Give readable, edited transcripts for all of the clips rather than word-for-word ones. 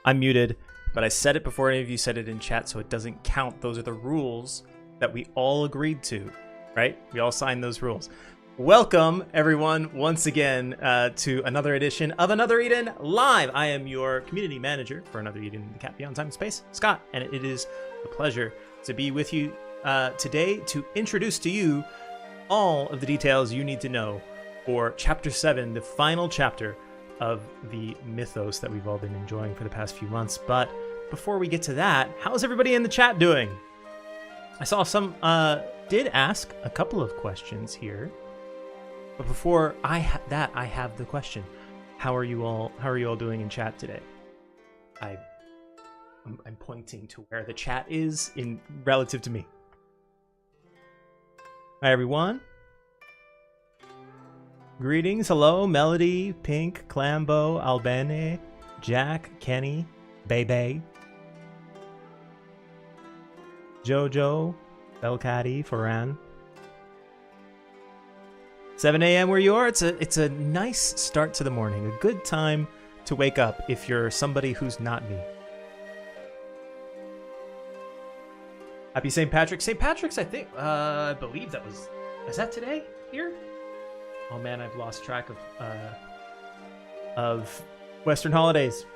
I'm muted, but I said it before any of you said it in chat, so it doesn't count. Those are the rules that we all agreed to, right? We all signed those rules. Welcome, everyone, once again to another edition of Another Eden Live. I am your community manager for Another Eden in the Cat Beyond Time and Space, Scott, and it is a pleasure to be with you today to introduce to you all of the details you need to know for Chapter 7, the final chapter of the mythos that we've all been enjoying for the past few months. But before we get to that, how's everybody in the chat doing? I saw some did ask a couple of questions here, but before I have the question: How are you all doing in chat today? I'm pointing to where the chat is in relative to me. Hi everyone. Greetings, hello, Melody, Pink, Clambo, Albane, Jack, Kenny, Bebe, Jojo, Belcati, Farhan. 7 a.m. where you are. It's a nice start to the morning, a good time to wake up if you're somebody who's not me. Happy St. Patrick's. St. Patrick's, I think, I believe that was, is that today here? Oh man, I've lost track of Western holidays.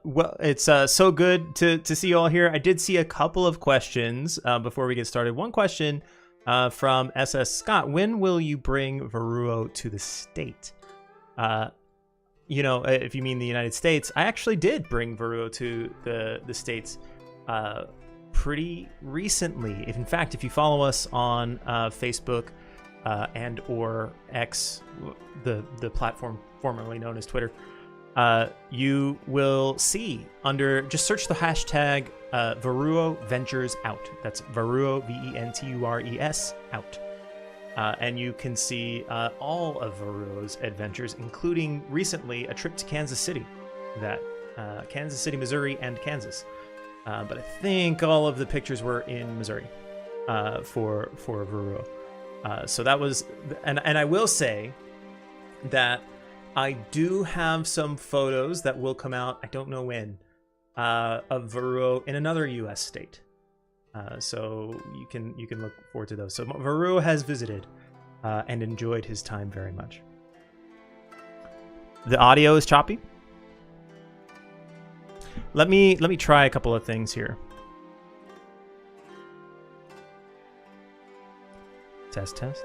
Well, it's so good to see you all here. I did see a couple of questions before we get started. One question from SS Scott: when will you bring Veruo to the state? You know, if you mean the United States, I actually did bring Veruo to the States pretty recently. In fact, if you follow us on Facebook and or X, the platform formerly known as Twitter, you will see under, just search the hashtag Veruo Ventures Out. That's Veruo, VENTURES, out. And you can see all of Veruo's adventures, including recently a trip to Kansas City, Kansas City, Missouri, and Kansas. But I think all of the pictures were in Missouri for Veruo. So that was, and I will say that I do have some photos that will come out, I don't know when, of Veruo in another U.S. state. So you can look forward to those. So Veruo has visited and enjoyed his time very much. The audio is choppy. Let me try a couple of things here. Test. Test.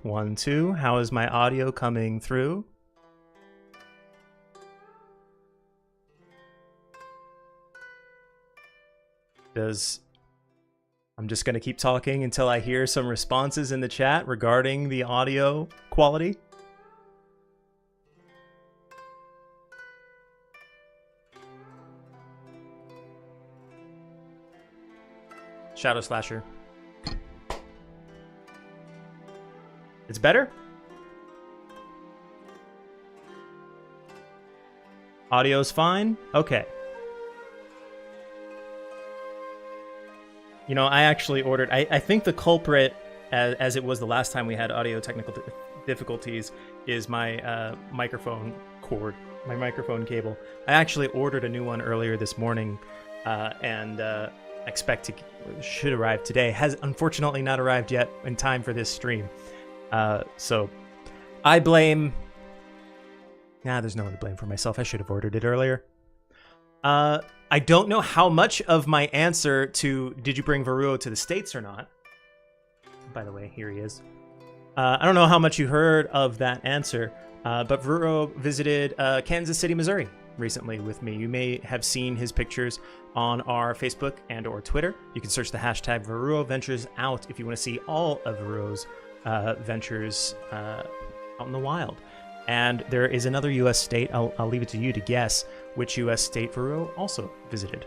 1, 2. How is my audio coming through? I'm just going to keep talking until I hear some responses in the chat regarding the audio quality. Shadow Slasher. It's better? Audio's fine? Okay. You know, I actually ordered, I think the culprit, as it was the last time we had audio technical difficulties, is my microphone cord, my microphone cable. I actually ordered a new one earlier this morning, and should arrive today. Has unfortunately not arrived yet in time for this stream. So I blame, there's no one to blame for myself. I should have ordered it earlier. I don't know how much of my answer to did you bring Veruo to the States or not. By the way, here he is. I don't know how much you heard of that answer, but Veruo visited Kansas City, Missouri recently with me. You may have seen his pictures on our Facebook and or Twitter. You can search the hashtag Veruo Ventures Out if you want to see all of Veruo's ventures out in the wild. And there is another U.S. state. I'll leave it to you to guess which U.S. state Veruo also visited.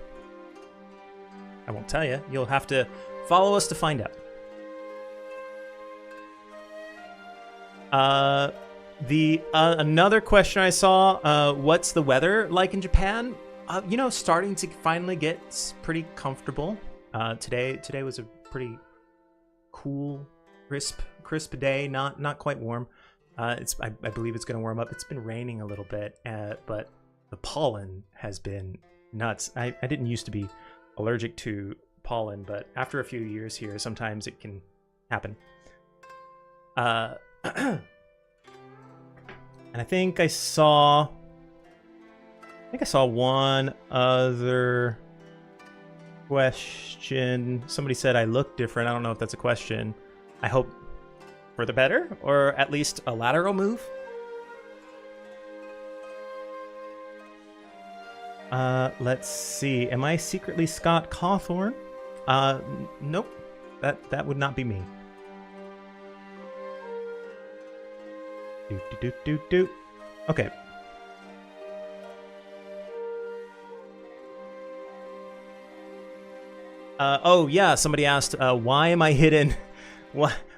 I won't tell you. You'll have to follow us to find out. Another question I saw, what's the weather like in Japan? Starting to finally get pretty comfortable. Today was a pretty cool, crisp day, not quite warm. I believe it's going to warm up. It's been raining a little bit, but the pollen has been nuts. I didn't used to be allergic to pollen, but after a few years here, sometimes it can happen. And I think I saw one other question. Somebody said I look different. I don't know if that's a question. I hope for the better, or at least a lateral move. Let's see. Am I secretly Scott Cawthorn? Nope. That would not be me. Do. Okay. Oh yeah, somebody asked, why am I hidden?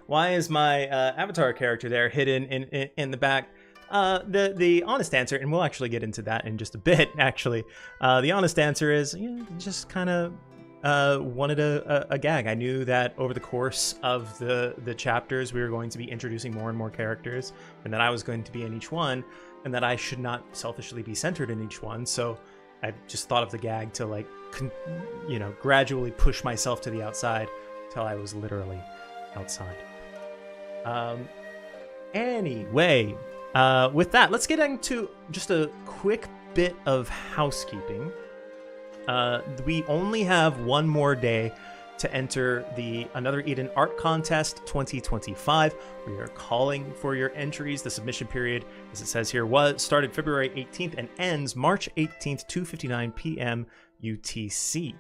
Why is my avatar character there hidden in the back? The honest answer, and we'll actually get into that in just a bit, actually. The honest answer is, just kind of wanted a gag. I knew that over the course of the chapters, we were going to be introducing more and more characters, and that I was going to be in each one, and that I should not selfishly be centered in each one. So I just thought of the gag to gradually push myself to the outside till I was literally outside. Anyway, with that, let's get into just a quick bit of housekeeping. We only have one more day to enter the Another Eden Art Contest 2025. We are calling for your entries. The submission period, as it says here, started February 18th and ends March 18th, 2:59 p.m. UTC.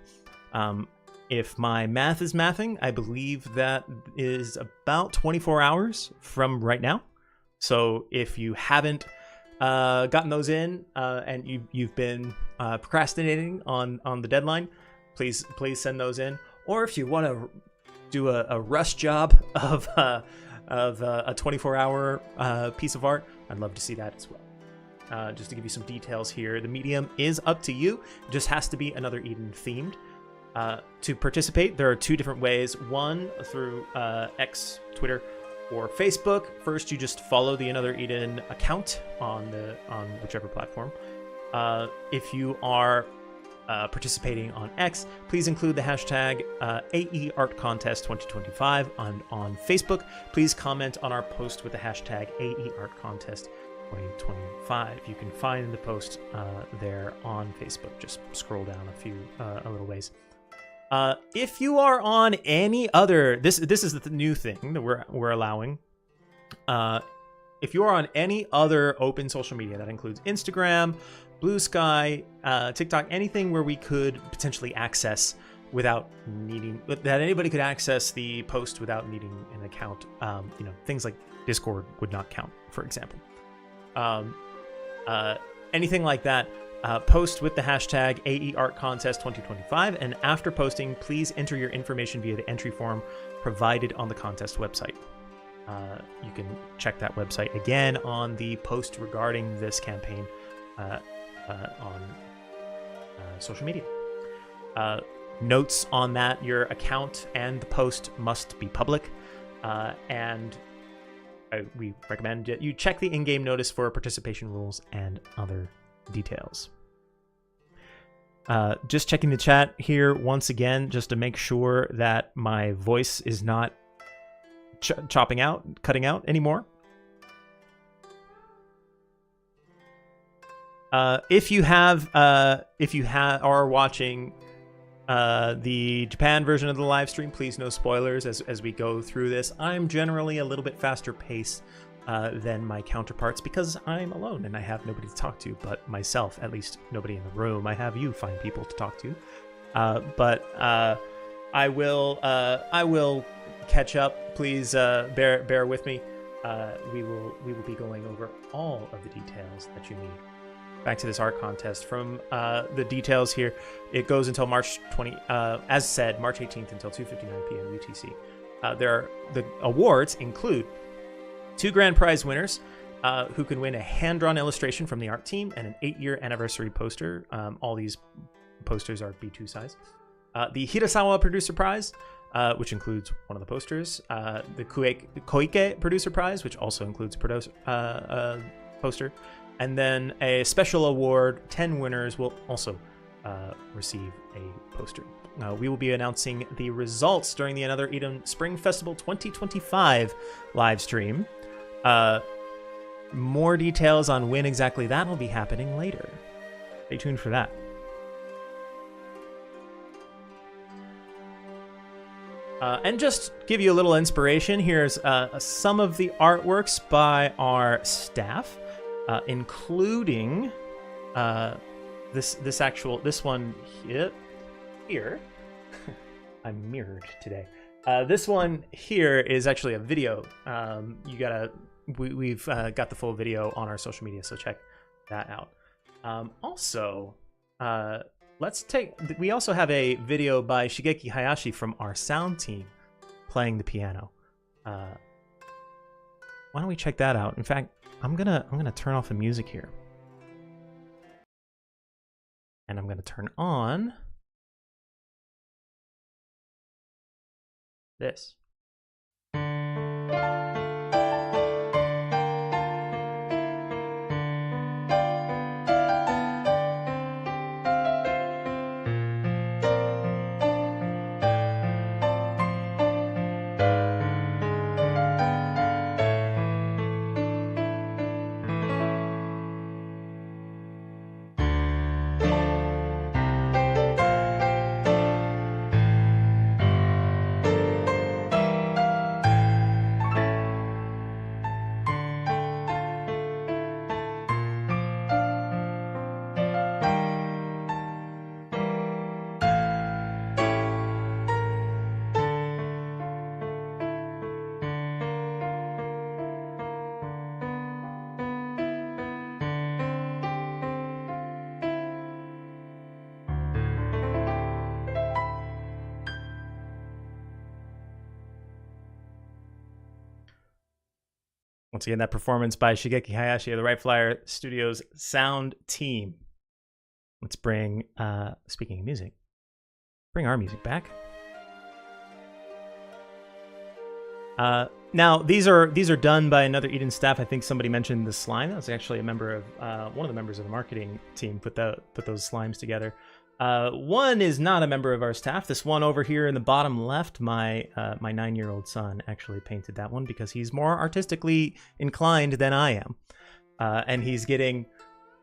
If my math is mathing, I believe that is about 24 hours from right now. So if you haven't gotten those in and you've been procrastinating on the deadline, please send those in. Or if you want to do a rush job of a 24-hour piece of art, I'd love to see that as well. Just to give you some details here, the medium is up to you. It just has to be Another Eden themed. To participate, there are two different ways. One, through X, Twitter, or Facebook. First, you just follow the Another Eden account on whichever platform. If you are participating on X, please include the hashtag AEArtContest2025 on Facebook. Please comment on our post with the hashtag AEArtContest2025. You can find the post there on Facebook. Just scroll down a little ways. If you are on any other, this is the new thing that we're allowing. If you are on any other open social media, that includes Instagram, Blue Sky, TikTok, anything where we could potentially access without needing, that anybody could access the post without needing an account. Things like Discord would not count, for example. Anything like that. Post with the hashtag AEArtContest2025, and after posting, please enter your information via the entry form provided on the contest website. You can check that website again on the post regarding this campaign on social media. Notes on that: your account and the post must be public, and we recommend that you check the in-game notice for participation rules and other details. Just checking the chat here once again, just to make sure that my voice is not cutting out anymore. If you are watching the Japan version of the live stream, please no spoilers as we go through this. I'm generally a little bit faster paced than my counterparts because I'm alone and I have nobody to talk to but myself. At least nobody in the room. I have you find people to talk to, but I will catch up. Please bear with me. We will be going over all of the details that you need. Back to this art contest. From the details here, it goes until March 20, as said, March 18th until 2:59 p.m. UTC. The awards include 2 grand prize winners who can win a hand-drawn illustration from the art team and an 8-year anniversary poster. All these posters are B2 size. The Hirasawa Producer Prize, which includes one of the posters. The Koike Producer Prize, which also includes a poster. And then a special award, 10 winners will also receive a poster. We will be announcing the results during the Another Eden Spring Festival 2025 live stream. More details on when exactly that will be happening later. Stay tuned for that. And just give you a little inspiration, here's some of the artworks by our staff, including this one here. I'm mirrored today. This one here is actually a video. We've got the full video on our social media, so check that out. We also have a video by Shigeki Hayashi from our sound team playing the piano. Why don't we check that out? In fact, I'm gonna turn off the music here, and I'm gonna turn on this. Once again, that performance by Shigeki Hayashi of the Right Flyer Studios sound team. Let's bring, speaking of music, bring our music back. Now, these are done by Another Eden staff. I think somebody mentioned the slime. That was actually a member of, one of the members of the marketing team put those slimes together. One is not a member of our staff. This one over here in the bottom left, my 9-year-old son actually painted that one because he's more artistically inclined than I am. And he's getting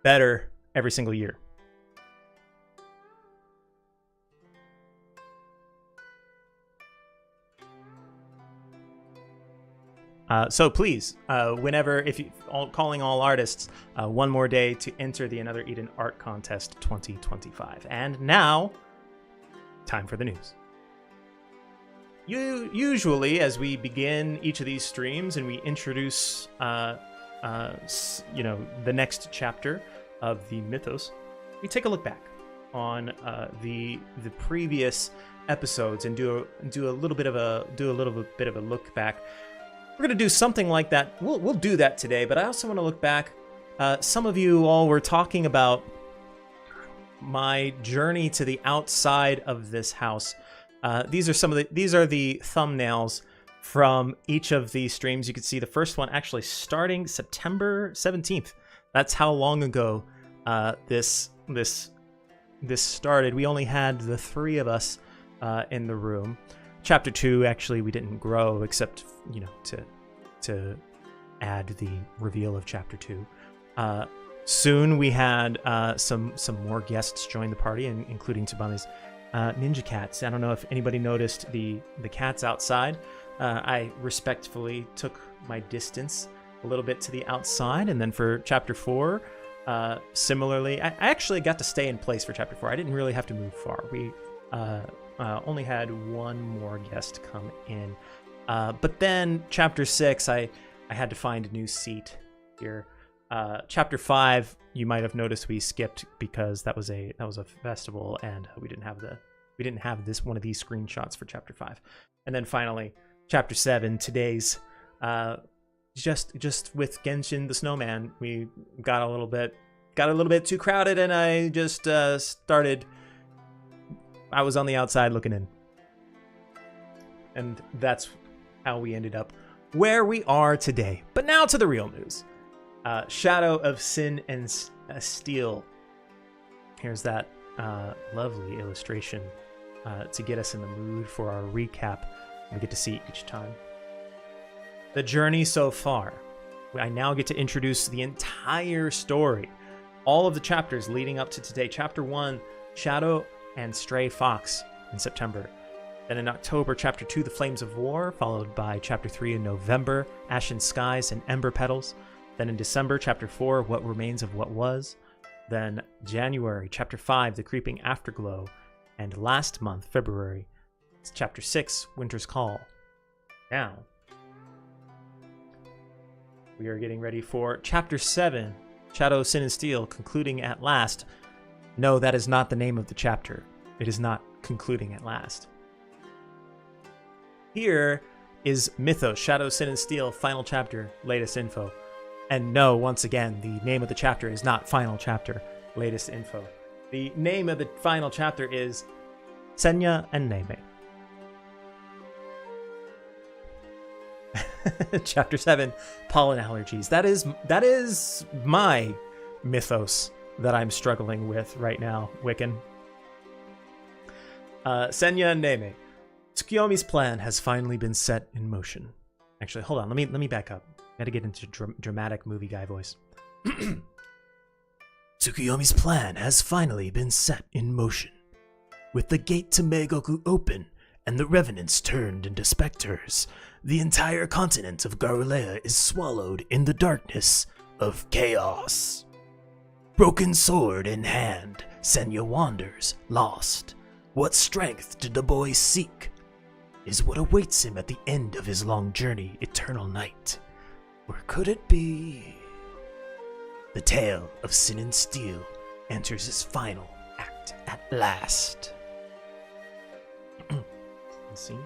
better every single year. So please, whenever, if you calling all artists, one more day to enter the Another Eden Art Contest 2025. And now, time for the news. Usually, as we begin each of these streams and we introduce, the next chapter of the mythos, we take a look back on the previous episodes and do a little bit of a look back. We're going to do something like that. We'll do that today, but I also want to look back. Some of you all were talking about my journey to the outside of this house. These are the thumbnails from each of the streams. You can see the first one actually starting September 17th. That's how long ago this started. We only had the 3 of us in the room. Chapter 2, actually, we didn't grow except, to add the reveal of Chapter 2. Soon we had some more guests join the party, including Tsubame's ninja cats. I don't know if anybody noticed the cats outside. I respectfully took my distance a little bit to the outside. And then for chapter 4, similarly, I actually got to stay in place for chapter 4. I didn't really have to move far. We only had one more guest come in. But then chapter 6, I had to find a new seat here. Chapter 5, you might have noticed we skipped because that was a festival, and we didn't have this one of these screenshots for chapter 5. And then finally, chapter 7, today's just with Genshin the Snowman, we got a little bit too crowded, and I just started. I was on the outside looking in, and that's how we ended up where we are today. But now to the real news. Shadow of Sin and Steel. Here's that lovely illustration to get us in the mood for our recap we get to see each time. The journey so far. I now get to introduce the entire story. All of the chapters leading up to today. Chapter 1, Shadow and Stray Fox in September. Then in October, Chapter 2, The Flames of War, followed by Chapter 3 in November, Ashen Skies and Ember Petals. Then in December, Chapter 4, What Remains of What Was. Then January, Chapter 5, The Creeping Afterglow. And last month, February, it's Chapter 6, Winter's Call. Now, we are getting ready for Chapter 7, Shadow of Sin and Steel, concluding at last. No, that is not the name of the chapter. It is not concluding at last. Here is Mythos, Shadow, Sin, and Steel, final chapter, latest info. And no, once again, the name of the chapter is not final chapter, latest info. The name of the final chapter is Senya and Neme. Chapter 7, Pollen Allergies. That is my mythos that I'm struggling with right now, Wiccan. Senya and Neme. Tsukiyomi's plan has finally been set in motion. Actually, hold on. Let me back up. Got to get into dramatic movie guy voice. Tsukiyomi's plan has finally been set in motion. With the gate to Meigoku open and the revenants turned into specters, the entire continent of Garulea is swallowed in the darkness of chaos. Broken sword in hand, Senya wanders, lost. What strength did the boy seek? Is what awaits him at the end of his long journey eternal night? Or could it be? The tale of Sin and Steel enters its final act at last. Let's see.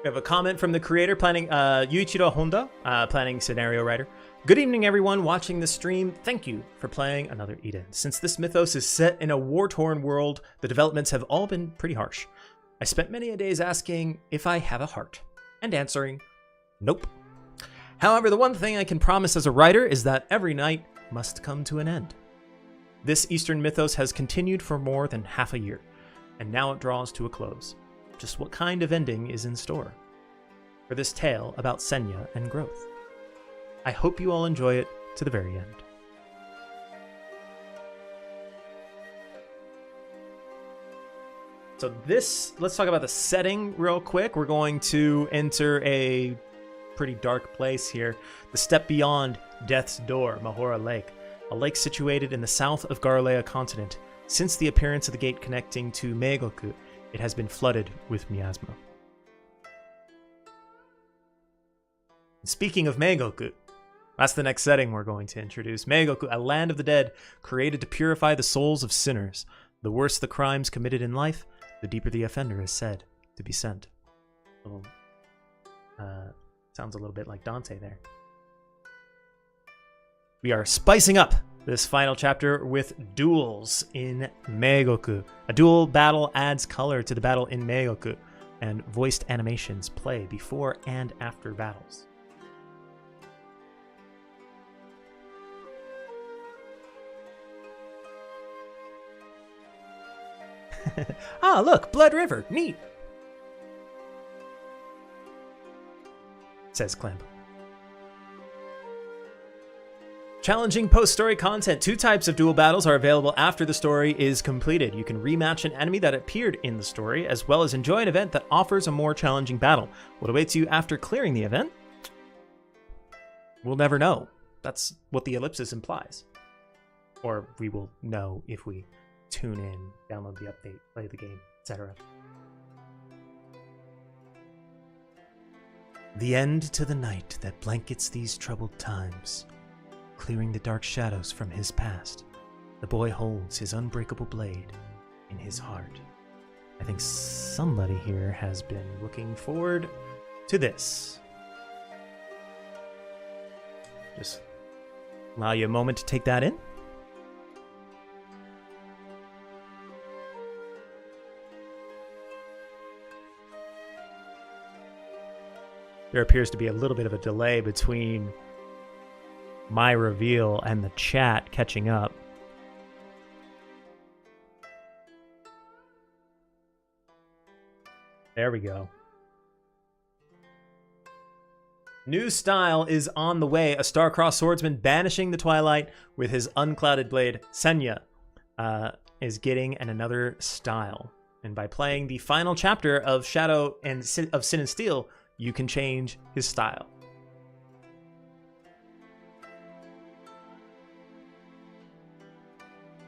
We have a comment from the creator, Yuichiro Honda, planning scenario writer. Good evening, everyone watching the stream. Thank you for playing another Eden. Since this mythos is set in a war-torn world, the developments have all been pretty harsh. I spent many a days asking if I have a heart, and answering, nope. However, the one thing I can promise as a writer is that every night must come to an end. This Eastern mythos has continued for more than half a year, and now it draws to a close. Just what kind of ending is in store for this tale about Senya and growth? I hope you all enjoy it to the very end. So let's talk about the setting real quick. We're going to enter a pretty dark place here. The step beyond Death's Door, Mahora Lake, a lake situated in the south of Garulea continent. Since the appearance of the gate connecting to Meigoku, it has been flooded with miasma. Speaking of Meigoku, that's the next setting we're going to introduce. Meigoku, a land of the dead, created to purify the souls of sinners. The worse the crimes committed in life, the deeper the offender is said to be sent. Sounds a little bit like Dante there. We are spicing up this final chapter with duels in Meigoku. A duel battle adds color to the battle in Meigoku, and voiced animations play before and after battles. Ah, look, Blood River, neat, says Clamp. Challenging post-story content. 2 types of duel battles are available after the story is completed. You can rematch an enemy that appeared in the story, as well as enjoy an event that offers a more challenging battle. What awaits you after clearing the event? We'll never know. That's what the ellipsis implies. Or we will know if we tune in, download the update, play the game, etc. The end to the night that blankets these troubled times. Clearing the dark shadows from his past, the boy holds his unbreakable blade in his heart. I think somebody here has been looking forward to this. Just allow you a moment to take that in. There appears to be a little bit of a delay between my reveal and the chat catching up. There we go. New style is on the way. A star-crossed swordsman banishing the twilight with his unclouded blade. Senya is getting another style. And by playing the final chapter of Shadow and of Sin and Steel, you can change his style.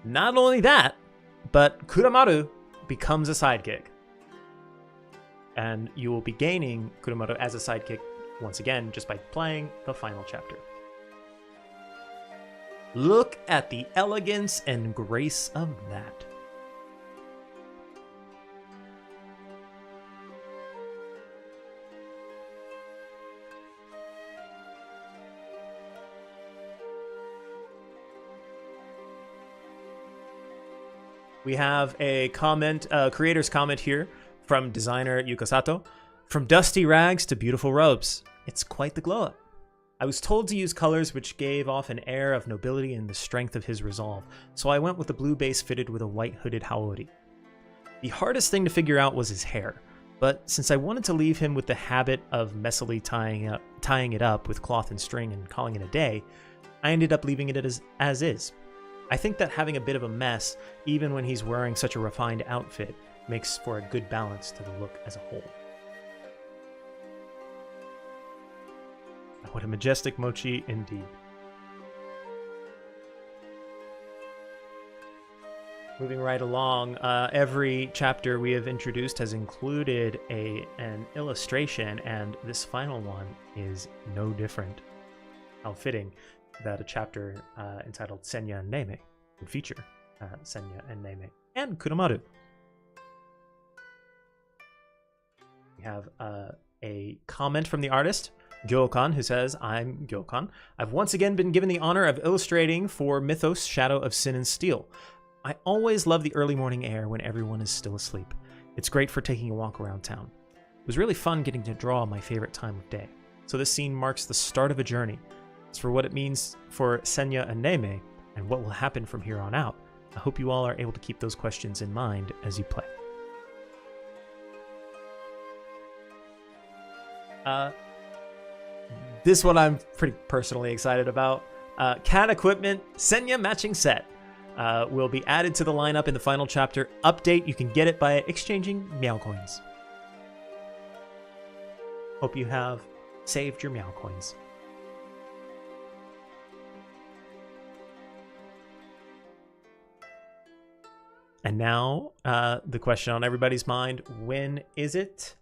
Not only that, but Kuramaru becomes a sidekick. And you will be gaining Kuramaru as a sidekick once again just by playing the final chapter. Look at the elegance and grace of that. We have a comment, creator's comment here from designer Yukasato. From dusty rags to beautiful robes. It's quite the glow up. I was told to use colors which gave off an air of nobility and the strength of his resolve, so I went with the blue base fitted with a white hooded haori. The hardest thing to figure out was his hair, but since I wanted to leave him with the habit of messily tying it up with cloth and string and calling it a day, I ended up leaving it as is. I think that having a bit of a mess, even when he's wearing such a refined outfit, makes for a good balance to the look as a whole. What a majestic mochi indeed. Moving right along, every chapter we have introduced has included an illustration, and this final one is no different. How fitting that a chapter entitled Senya and Neime would feature Senya and Neime and Kuramaru. We have a comment from the artist, Gyokan, who says, I'm Gyokan. I've once again been given the honor of illustrating for Mythos Shadow of Sin and Steel. I always love the early morning air when everyone is still asleep. It's great for taking a walk around town. It was really fun getting to draw my favorite time of day. So this scene marks the start of a journey. As for what it means for Senya and Neime, and what will happen from here on out, I hope you all are able to keep those questions in mind as you play. This one I'm pretty personally excited about. Cat Equipment Senya matching set will be added to the lineup in the final chapter. Update, you can get it by exchanging Meow Coins. Hope you have saved your Meow Coins. And now, the question on everybody's mind, when is it?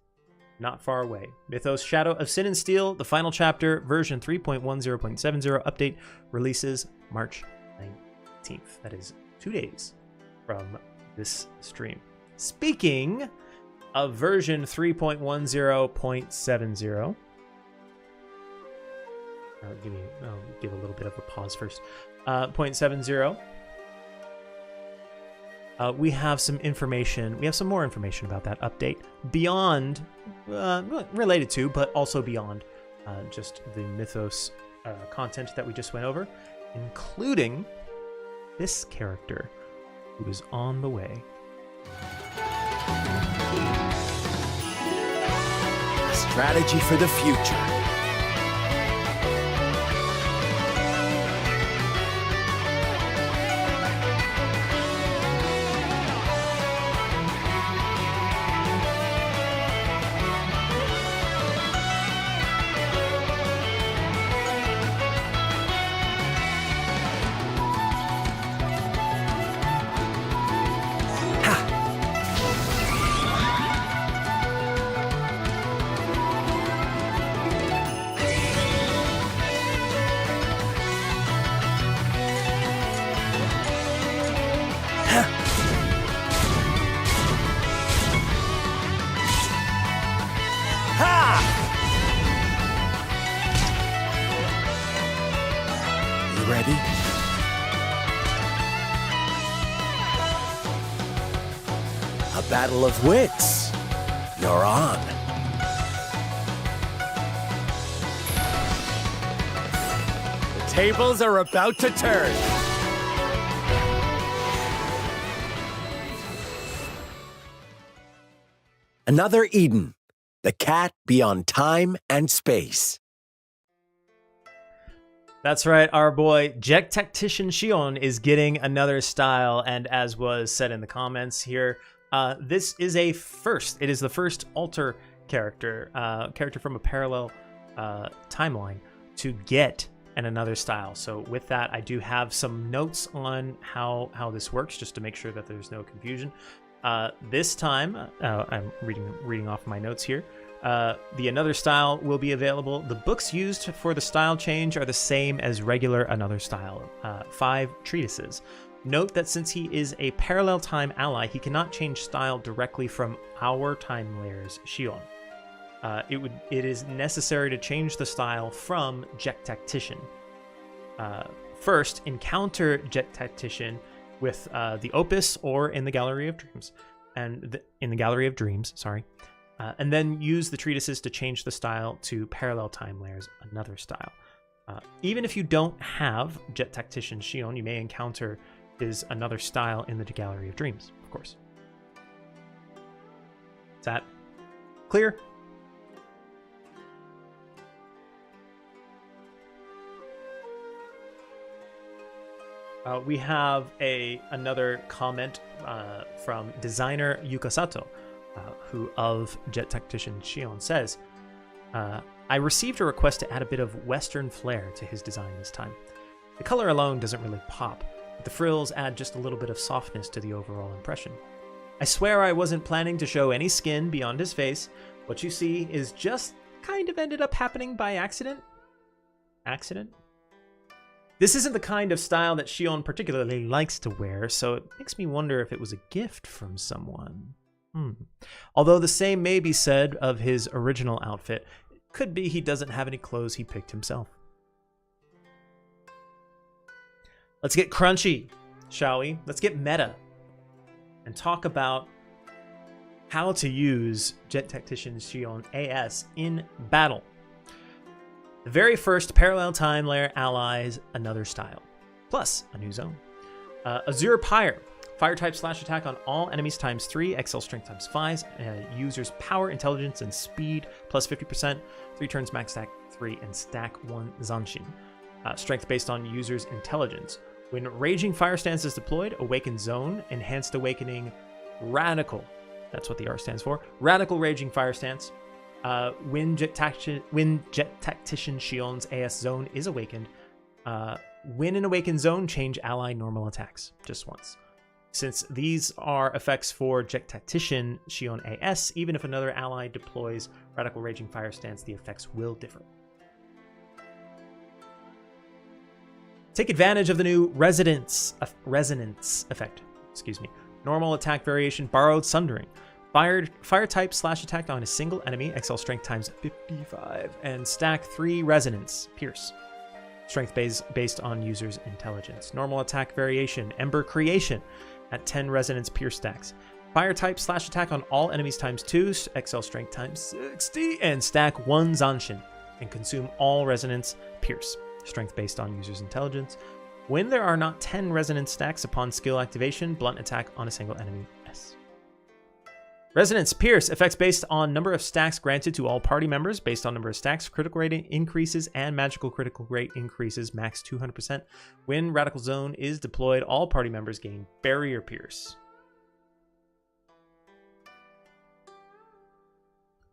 Not far away. Mythos Shadow of Sin and Steel, the final chapter, version 3.10.70 update, releases March 19th. That is 2 days from this stream. Speaking of version 3.10.70, I'll give a little bit of a pause first. 0.70. We have some information. We have some more information about that update beyond, related to, but also beyond just the Mythos content that we just went over, including this character who is on the way. Strategy for the future. A battle of wits. You're on. The tables are about to turn. Another Eden. The cat beyond time and space. That's right, our boy Tactician Shion is getting another style, and as was said in the comments here, this is a first. It is the first alter character from a parallel timeline to get another style. So with that, I do have some notes on how this works, just to make sure that there's no confusion. This time, I'm reading off my notes here. The another style will be available. The books used for the style change are the same as regular another style, 5 treatises. Note that since he is a parallel time ally, he cannot change style directly from our time layer's Shion. It is necessary to change the style from Tactician. First, encounter Tactician with the Opus or in the Gallery of Dreams, and and then use the treatises to change the style to parallel time layers another style. Even if you don't have Tactician Shion, you may encounter his another style in the Gallery of Dreams, of course. Is that clear? We have another comment from designer Yuka Sato, who of Tactician Shion says, I received a request to add a bit of Western flair to his design this time. The color alone doesn't really pop, but the frills add just a little bit of softness to the overall impression. I swear I wasn't planning to show any skin beyond his face. What you see is just kind of ended up happening by accident. Accident? This isn't the kind of style that Shion particularly likes to wear, so it makes me wonder if it was a gift from someone. Although the same may be said of his original outfit, it could be he doesn't have any clothes he picked himself. Let's get crunchy, shall we? Let's get meta and talk about how to use Tactician Shion AS in battle. The very first parallel time layer allies another style, plus a new zone. Azure Pyre. Fire type slash attack on all enemies times 3, XL strength times 5, users power, intelligence, and speed plus 50%, 3 turns max stack 3, and stack 1 Zanshin. Strength based on users' intelligence. When Raging Fire Stance is deployed, Awakened Zone, Enhanced Awakening, Radical. That's what the R stands for. Radical Raging Fire Stance. When Tactician Shion's AS zone is awakened, when an awakened zone, change ally normal attacks just once. Since these are effects for Tactician Shion AS, even if another ally deploys Radical Raging Fire Stance, the effects will differ. Take advantage of the new Resonance effect. Normal attack variation, Borrowed Sundering. Fire type slash attack on a single enemy, XL strength times 55, and stack 3 Resonance, Pierce. Strength based on user's intelligence. Normal attack variation, Ember Creation, at 10 Resonance Pierce stacks. Fire type slash attack on all enemies times 2, XL strength times 60, and stack 1 Zanshin, and consume all Resonance Pierce. Strength based on user's intelligence. When there are not 10 Resonance stacks upon skill activation, blunt attack on a single enemy, S. Resonance Pierce, effects based on number of stacks granted to all party members, based on number of stacks, critical rate increases, and magical critical rate increases, max 200%. When Radical Zone is deployed, all party members gain Barrier Pierce.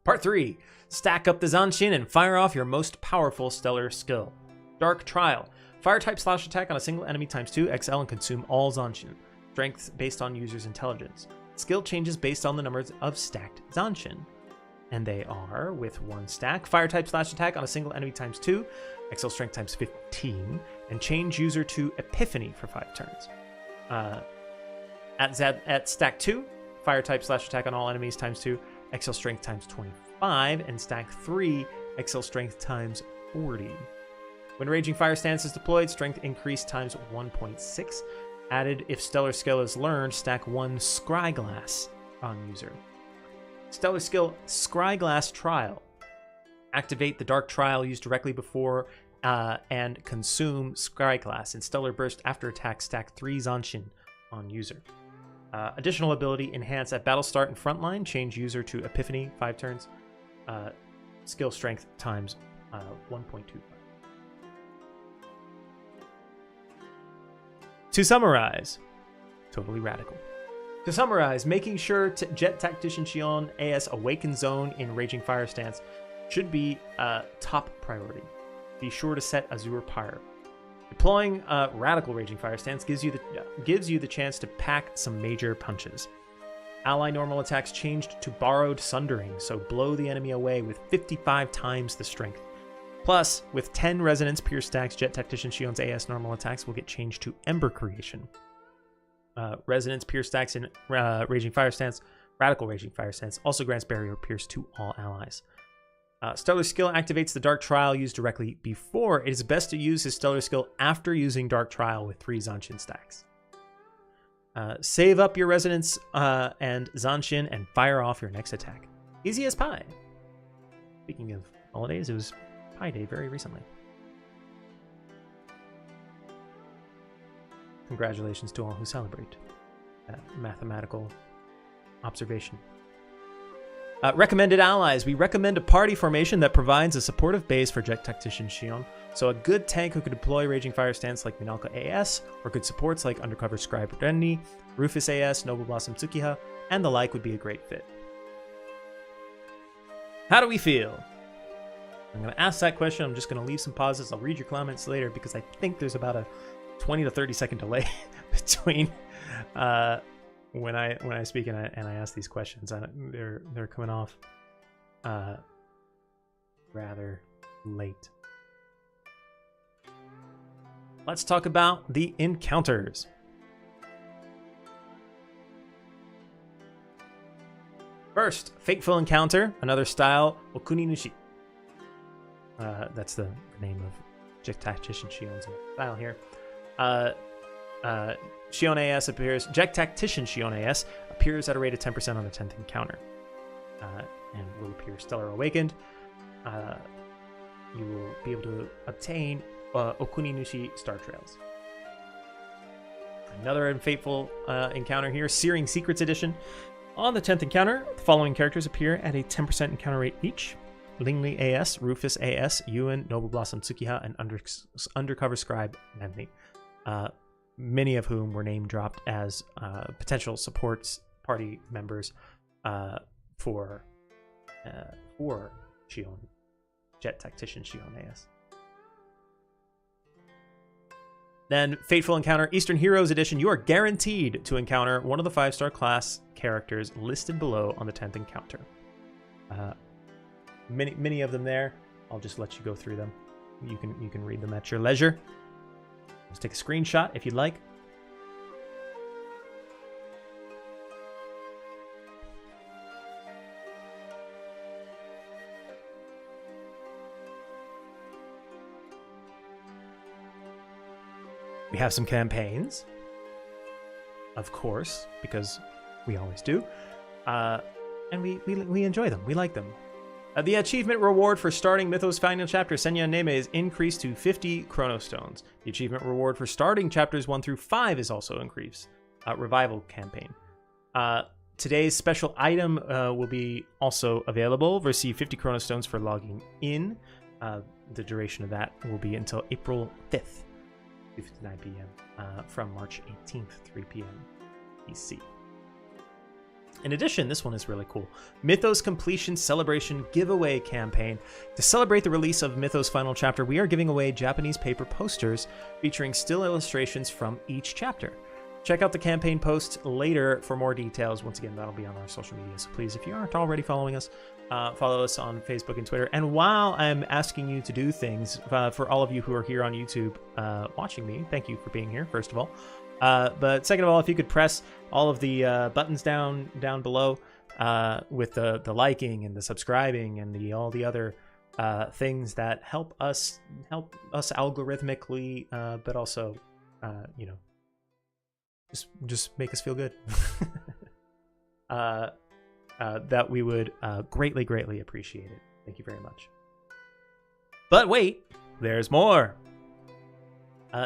Part 3. Stack up the Zanshin and fire off your most powerful stellar skill. Dark Trial. Fire type slash attack on a single enemy times 2, XL, and consume all Zanshin. Strength based on user's intelligence. Skill changes based on the numbers of stacked Zanshin. And they are, with 1 stack, fire type slash attack on a single enemy times 2, XL strength times 15, and change user to Epiphany for 5 turns. At stack 2, fire type slash attack on all enemies times 2, XL strength times 25, and stack 3, XL strength times 40. When Raging Fire Stance is deployed, strength increase times 1.6. Added if stellar skill is learned, stack 1 Scryglass. on user. Stellar skill Scryglass Trial. Activate the Dark Trial used directly before and consume Scryglass in Stellar Burst after attack. Stack 3 Zanshin on user. Additional ability, enhance at battle start and frontline. Change user to Epiphany, 5 turns. Skill strength times 1.25. To summarize, totally radical. To summarize, making sure Jet Tactician Shion AS Awakened Zone in Raging Fire stance should be top priority. Be sure to set Azure Pyre. Deploying Radical Raging Fire stance gives you the chance to pack some major punches. Ally normal attacks changed to Borrowed Sundering, so blow the enemy away with 55 times the strength. Plus, with 10 Resonance Pierce stacks, Jet Tactician Shion's AS normal attacks will get changed to Ember Creation. Resonance Pierce stacks in Raging Fire stance, Radical Raging Fire stance also grants Barrier Pierce to all allies. Stellar skill activates the Dark Trial used directly before. It is best to use his Stellar skill after using Dark Trial with 3 Zanshin stacks. Save up your Resonance and Zanshin and fire off your next attack. Easy as pie. Speaking of holidays, it was Pie Day very recently. Congratulations to all who celebrate that mathematical observation. Recommended allies. We recommend a party formation that provides a supportive base for Jet Tactician Shion. So a good tank who could deploy Raging Fire stance like Minalka AS, or good supports like Undercover Scribe Renni, Rufus AS, Noble Blossom Tsukiha, and the like would be a great fit. How do we feel? I'm going to ask that question. I'm just going to leave some pauses. I'll read your comments later because I think there's about a 20 to 30 second delay between when I speak and I ask these questions. They're coming off rather late. Let's talk about the encounters. First, Fateful Encounter, another style, Okuni Nushi. That's the name of Jet Tactician Shion's style here. Shion AS appears. Jet Tactician Shion AS appears at a rate of 10% on the 10th encounter, and will appear Stellar Awakened. You will be able to obtain Okuni Nushi Star Trails. Another Fateful encounter here, Searing Secrets Edition. On the 10th encounter, the following characters appear at a 10% encounter rate each: Lingli AS, Rufus AS, Yuan, Noble Blossom Tsukiha, and Undercover Scribe Renni. Many of whom were name dropped as potential supports party members for Shion, Jet Tactician Shion AS. Then Fateful Encounter Eastern Heroes Edition. You are guaranteed to encounter one of the 5-star class characters listed below on the 10th encounter. Many of them there. I'll just let you go through them. You can read them at your leisure. Just take a screenshot if you'd like. We have some campaigns, of course, because we always do, and we enjoy them. We like them. The achievement reward for starting Mythos Final Chapter Senya AS is increased to 50 Chronostones. The achievement reward for starting Chapters 1 through 5 is also increased. Revival Campaign. Today's special item will be also available. Receive 50 Chronostones for logging in. The duration of that will be until April 5th. 2:59 p.m. From March 18th, 3 p.m. EC. In addition, this one is really cool. Mythos Completion Celebration Giveaway Campaign. To celebrate the release of Mythos Final Chapter, we are giving away Japanese paper posters featuring still illustrations from each chapter. Check out the campaign post later for more details. Once again, that'll be on our social media. So please, if you aren't already following us, follow us on Facebook and Twitter. And while I'm asking you to do things, for all of you who are here on YouTube watching me, thank you for being here, first of all. But second of all, if you could press all of the buttons down below with the liking and the subscribing and all the other things that help us algorithmically, but also just make us feel good. that we would greatly, greatly appreciate it. Thank you very much. But wait, there's more.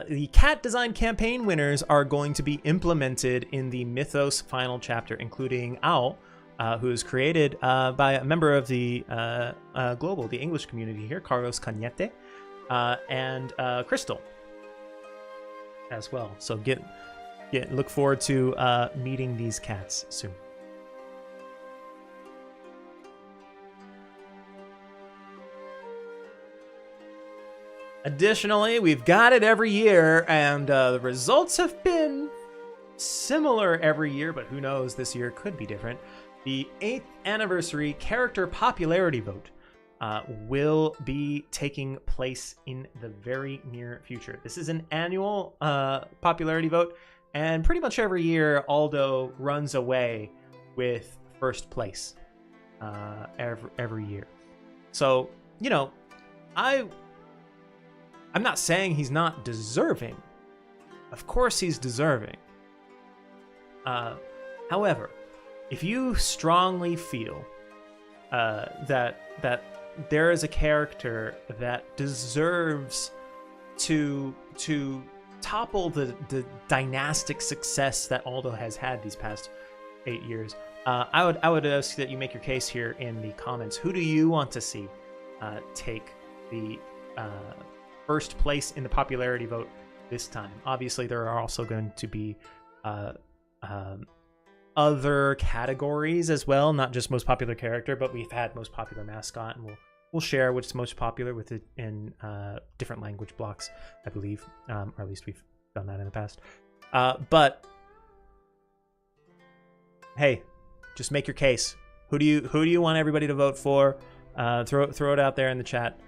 The cat design campaign winners are going to be implemented in the Mythos final chapter, including Owl, who is created by a member of the global, the English community here, Carlos Cañete, and Crystal as well. So look forward to meeting these cats soon. Additionally, we've got it every year, and the results have been similar every year, but who knows, this year could be different. The 8th anniversary character popularity vote will be taking place in the very near future. This is an annual popularity vote, and pretty much every year, Aldo runs away with first place every year. So, you know, I'm not saying he's not deserving. Of course he's deserving. However, if you strongly feel that there is a character that deserves to topple the dynastic success that Aldo has had these past 8 years, I would ask that you make your case here in the comments. Who do you want to see take the first place in the popularity vote this time? Obviously, there are also going to be other categories as well, not just most popular character, but we've had most popular mascot, and we'll share what's most popular with it in different language blocks, I believe, or at least we've done that in the past. But hey, just make your case. Who do you want everybody to vote for? Throw it out there in the chat.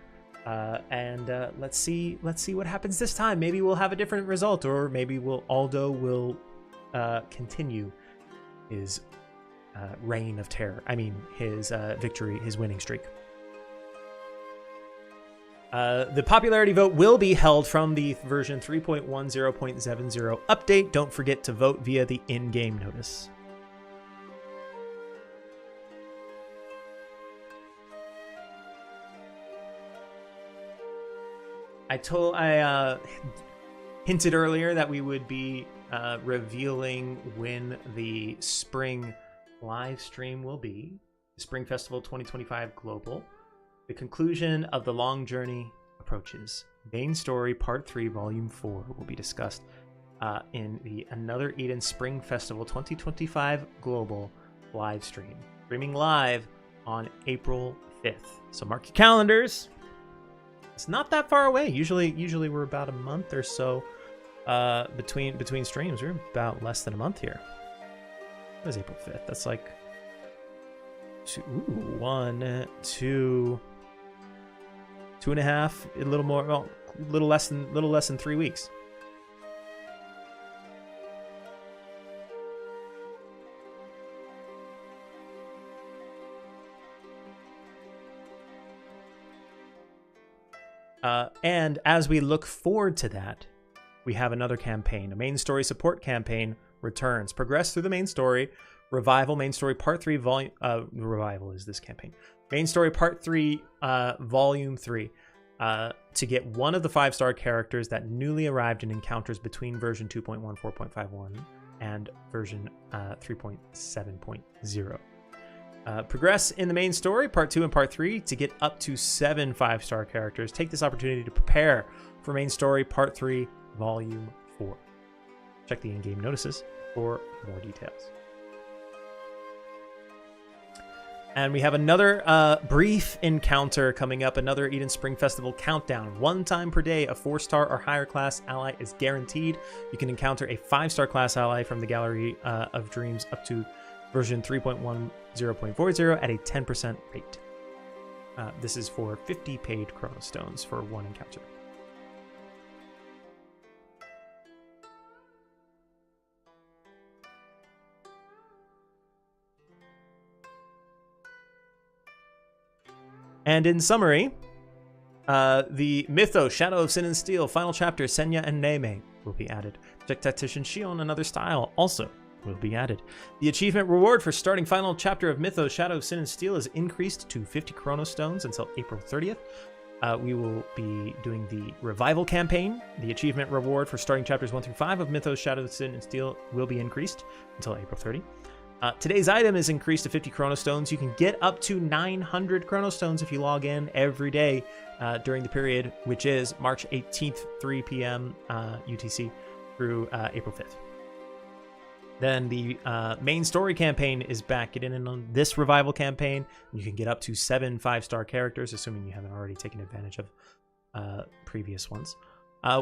And let's see what happens this time. Maybe we'll have a different result, or maybe Aldo will continue his reign of terror. I mean, his victory, his winning streak. The popularity vote will be held from the version 3.10.70 update. Don't forget to vote via the in-game notice. I hinted earlier that we would be revealing when the spring live stream will be. The Spring Festival 2025 Global. The conclusion of the long journey approaches. Main story part 3 volume 4 will be discussed in the Another Eden Spring Festival 2025 Global live stream. Streaming live on April 5th. So mark your calendars. It's not that far away. Usually we're about a month or so between streams. We're about less than a month here. What is April 5th? That's like 2.5, a little more, well, little less than 3 weeks. And as we look forward to that, we have another campaign. A main story support campaign returns. Progress through the main story. Revival, main story part 3, volume... Revival is this campaign. Main story part 3, volume 3. To get one of the 5-star characters that newly arrived in encounters between version 2.14.51 and version 3.7.0. Progress in the main story, part 2 and part 3, to get up to 7 5-star characters. Take this opportunity to prepare for main story, part 3, volume 4. Check the in-game notices for more details. And we have another brief encounter coming up, another Eden Spring Festival countdown. 1 time per day, a 4-star or higher class ally is guaranteed. You can encounter a 5-star class ally from the Gallery of Dreams up to version 3.10.40 at a 10% rate. This is for 50 paid chronostones for 1 encounter. And in summary, the Mythos, Shadow of Sin and Steel, final chapter, Senya and Neme will be added. Tactician, Shion, Another Style also will be added. The achievement reward for starting final chapter of Mythos Shadow of Sin and Steel is increased to 50 Chronos Stones until April 30th. We will be doing the revival campaign. The achievement reward for starting chapters 1 through 5 of Mythos Shadow of Sin and Steel will be increased until April 30. Today's item is increased to 50 Chrono Stones. You can get up to 900 Chrono Stones if you log in every day during the period, which is March 18th, 3 p.m. UTC through April 5th. Then the main story campaign is back. Get in on this revival campaign. You can get up to 7 5-star characters, assuming you haven't already taken advantage of previous ones.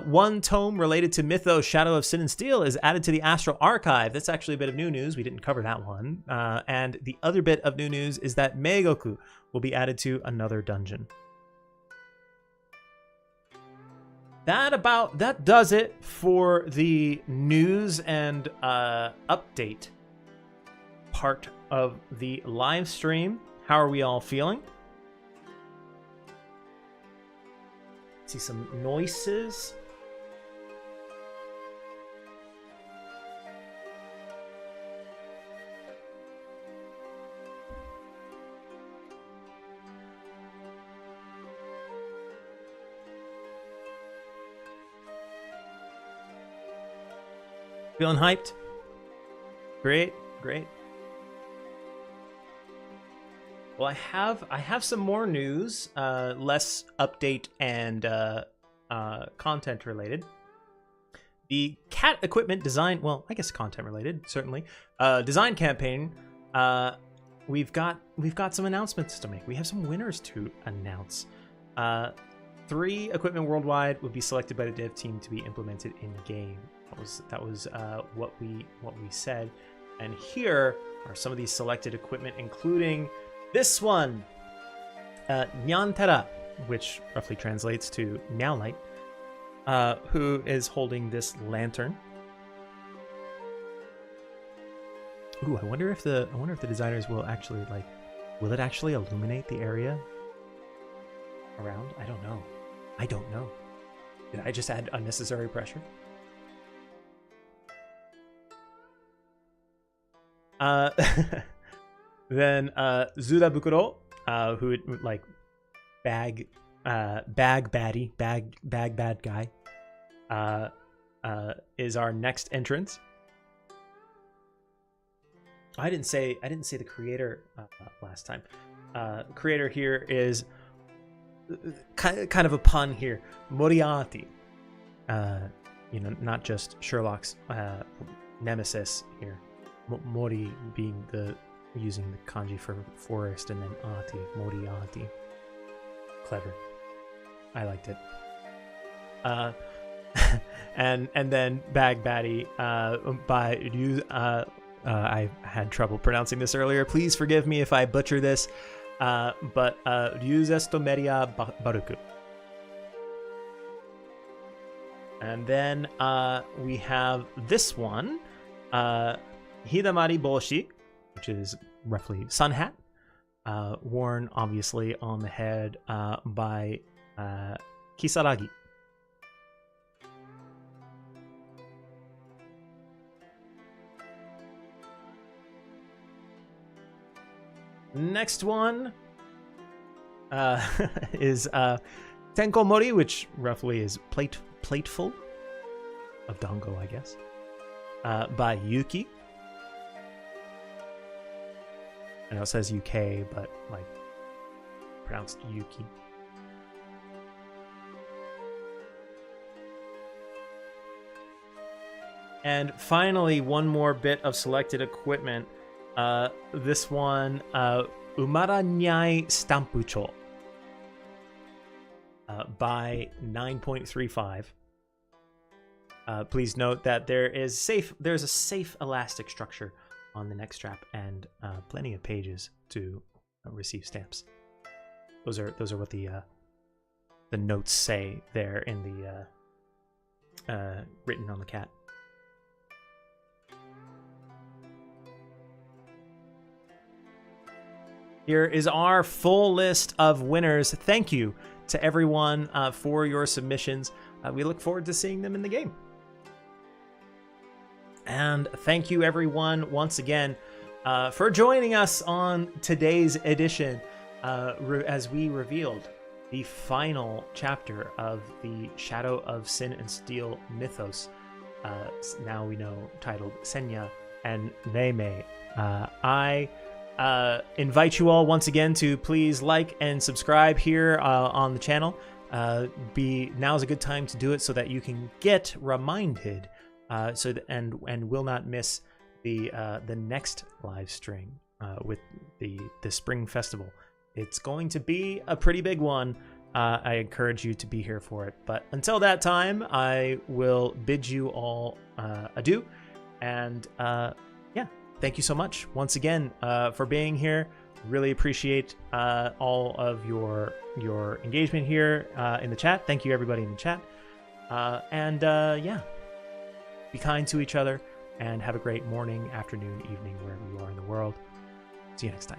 One tome related to Mythos Shadow of Sin and Steel is added to the Astral Archive. That's actually a bit of new news. We didn't cover that one. And the other bit of new news is that Meigoku will be added to another dungeon. That does it for the news and update part of the live stream. How are we all feeling? See some noises. Feeling hyped? Great. Well, I have some more news, less update and content related. The cat equipment design, well, I guess content related, certainly. Design campaign. We've got some announcements to make. We have some winners to announce. 3 equipment worldwide will be selected by the dev team to be implemented in game. That was what we said. And here are some of these selected equipment, including this one, Nyantara, which roughly translates to Now Light, who is holding this lantern. Ooh, I wonder if the designers will actually will it actually illuminate the area around? I don't know. Did I just add unnecessary pressure? Then Zuda Bukuro, who bag bad guy, is our next entrance. I didn't say the creator last time. Creator here is kind of a pun here. Moriarty, not just Sherlock's nemesis here. Mori being using the kanji for forest, and then Ati, Moriarty. Clever. I liked it. And then Bag Baddie by Ryu. I had trouble pronouncing this earlier. Please forgive me if I butcher this. But Ryuzestomeria Baruku. And then we have this one. Hidamari Boshi, which is roughly sun hat, worn obviously on the head by Kisaragi. Next one is Tenkomori, which roughly is plateful of dango, I guess, by Yuki. I know it says UK, but pronounced Yuki. And finally, one more bit of selected equipment. This one, Umaranyai Stampucho, by 9.35. Please note that there's a safe elastic structure on the neck strap, and plenty of pages to receive stamps. Those are what the notes say there in the written on the cat. Here is our full list of winners. Thank you to everyone for your submissions. We look forward to seeing them in the game. And thank you, everyone, once again for joining us on today's edition as we revealed the final chapter of the Shadow of Sin and Steel mythos, now we know titled Senya and Mei. I invite you all once again to please like and subscribe here on the channel. Now's a good time to do it so that you can get reminded and will not miss the next live stream with the spring festival. It's going to be a pretty big one. I encourage you to be here for it. But until that time, I will bid you all adieu. And yeah, thank you so much once again for being here. Really appreciate all of your engagement here in the chat. Thank you, everybody in the chat. And yeah, be kind to each other and have a great morning, afternoon, evening, wherever you are in the world. See you next time.